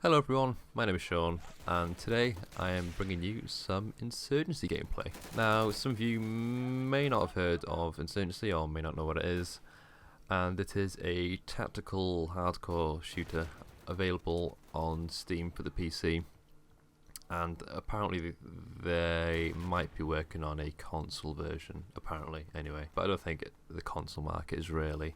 Hello everyone, my name is Sean, and today I am bringing you some Insurgency gameplay. Now, some of you may not have heard of Insurgency or may not know what it is, and it is a tactical hardcore shooter available on Steam for the PC, and apparently they might be working on a console version, apparently, anyway, but I don't think the console market is really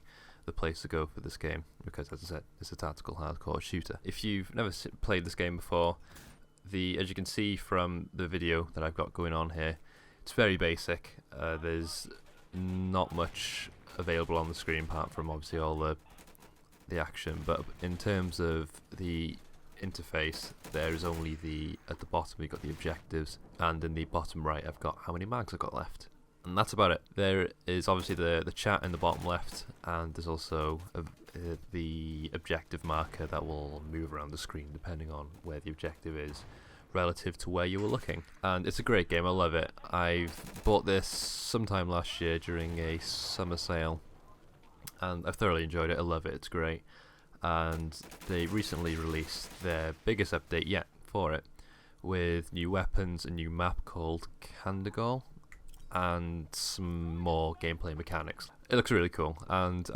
the place to go for this game, because as I said, it's a tactical hardcore shooter. If you've never played this game before, as you can see from the video that I've got going on here, it's very basic. There's not much available on the screen apart from obviously all the action, but in terms of the interface, there is only at the bottom we've got the objectives, and in the bottom right I've got how many mags I've got left. And that's about it. There is obviously the chat in the bottom left, and there's also the objective marker that will move around the screen depending on where the objective is relative to where you were looking. And it's a great game, I love it. I've bought this sometime last year during a summer sale, and I've thoroughly enjoyed it. I love it, it's great. And they recently released their biggest update yet for it, with new weapons, a new map called Kandagol, and some more gameplay mechanics. It looks really cool, and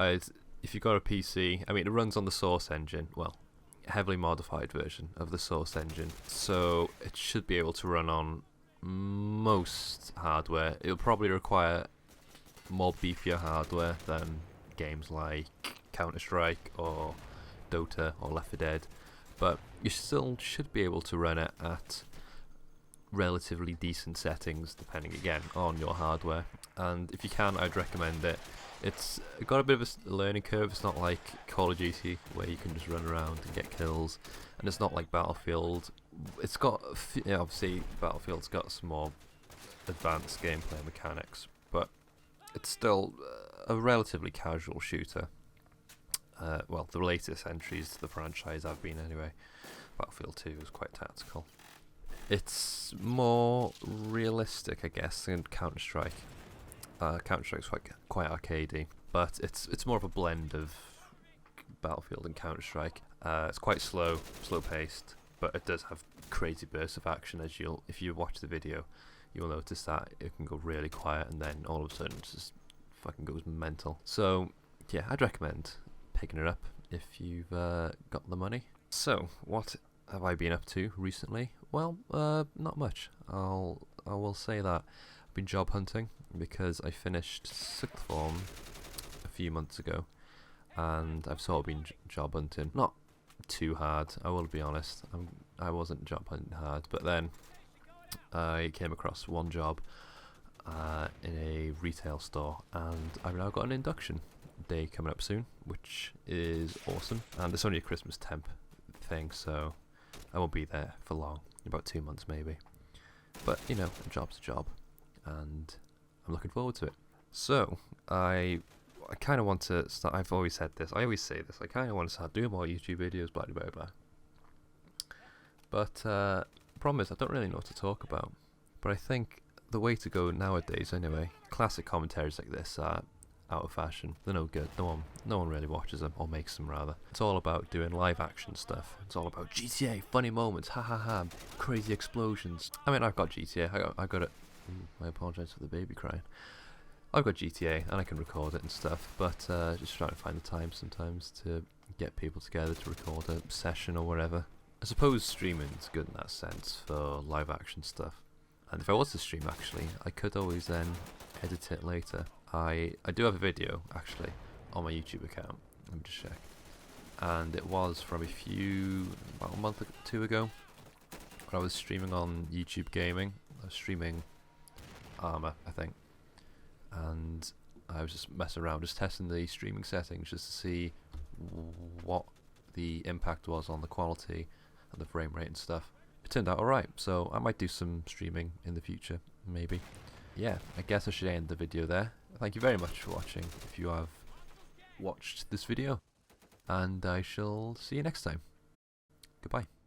if you've got a PC, I mean, it runs on the Source engine, well, heavily modified version of the Source engine, so it should be able to run on most hardware. It'll probably require more beefier hardware than games like Counter-Strike or Dota or Left 4 Dead, but you still should be able to run it at relatively decent settings, depending again on your hardware. And if you can, I'd recommend it. It's got a bit of a learning curve. It's not like Call of Duty where you can just run around and get kills, and it's not like Battlefield. It's got, obviously Battlefield's got some more advanced gameplay mechanics, but it's still a relatively casual shooter. Well, the latest entries to the franchise have been anyway. Battlefield 2 is quite tactical. It's more realistic, I guess, than Counter-Strike. Counter-Strike's quite arcadey, but it's more of a blend of Battlefield and Counter-Strike. It's quite slow-paced, but it does have crazy bursts of action. If you watch the video, you'll notice that it can go really quiet, and then all of a sudden it just fucking goes mental. So yeah, I'd recommend picking it up if you've got the money. So what have I been up to recently? Well, not much. I will say that I've been job hunting because I finished sixth form a few months ago, and I've sort of been job hunting. Not too hard, I will be honest. I wasn't job hunting hard, but then I came across one job in a retail store, and I've now got an induction day coming up soon, which is awesome. And it's only a Christmas temp thing, so I won't be there for long, about 2 months maybe. But you know, a job's a job, and I'm looking forward to it. So I kind of want to start. I've always said this. I always say this. I kind of want to start doing more YouTube videos, blah blah blah. But the problem is I don't really know what to talk about. But I think the way to go nowadays, anyway, classic commentaries like this are out of fashion. They're no good. No one really watches them, or makes them rather. It's all about doing live action stuff. It's all about GTA, funny moments, ha ha ha, crazy explosions. I mean, I've got GTA. I got it. I apologise for the baby crying. I've got GTA and I can record it and stuff, but just trying to find the time sometimes to get people together to record a session or whatever. I suppose streaming's good in that sense for live action stuff. And if I was to stream, actually, I could always then edit it later. I do have a video, actually, on my YouTube account. Let me just check. And it was from about a month or two ago, when I was streaming on YouTube Gaming. I was streaming Armour, I think. And I was just messing around, just testing the streaming settings, just to see what the impact was on the quality and the frame rate and stuff. It turned out alright, so I might do some streaming in the future, maybe. Yeah, I guess I should end the video there. Thank you very much for watching, if you have watched this video, and I shall see you next time. Goodbye.